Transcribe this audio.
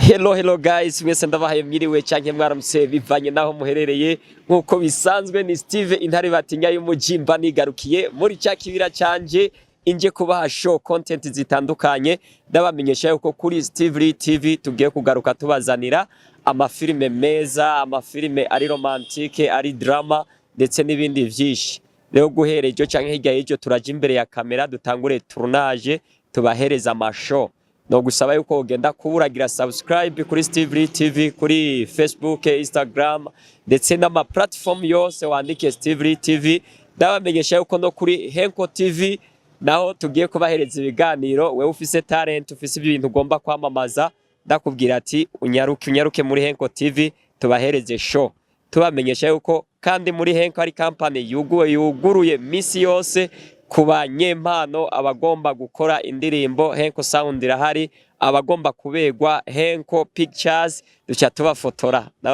Hello guys, mwese ndabahaye mwiriwe canke mwaramutse bivanye naho muherereye nkuko bisanzwe ni Steve Intare batinya y'umujimba nigarukiye muri cya kibira canje inje kubaha show content zitandukanye ndabamenyesha yuko kuri Steve TV tugiye kugaruka tubazanira amafilme meza, amafilme ari romantique, ari drama ndetse n'ibindi vyinshi. Rero guherejo canke hirya y'ejo turaje imbere ya kamera dutangure tournage tubahereza amashow. No gusaba yuko ugenda kuburagira subscribe kuri Steve TV kuri Facebook, Instagram ndetse n'ama platform yose wandike Steve TV. Ndabamenyesha yuko no kuri Henko TV naho tugiye kubahereza ibiganiro. Wewe ufise talent, ufise ibintu ugomba kwamamaza, ndakubwira ati unyaruke muri Henko TV tubahereze show. Tubamenyesha yuko kandi muri Henko ari company yuguruye misi yose kuba nyempano abagomba gukora indirimbo. Henko Sound irahari, abagomba kubegwa Henko Pictures duca tubafotora.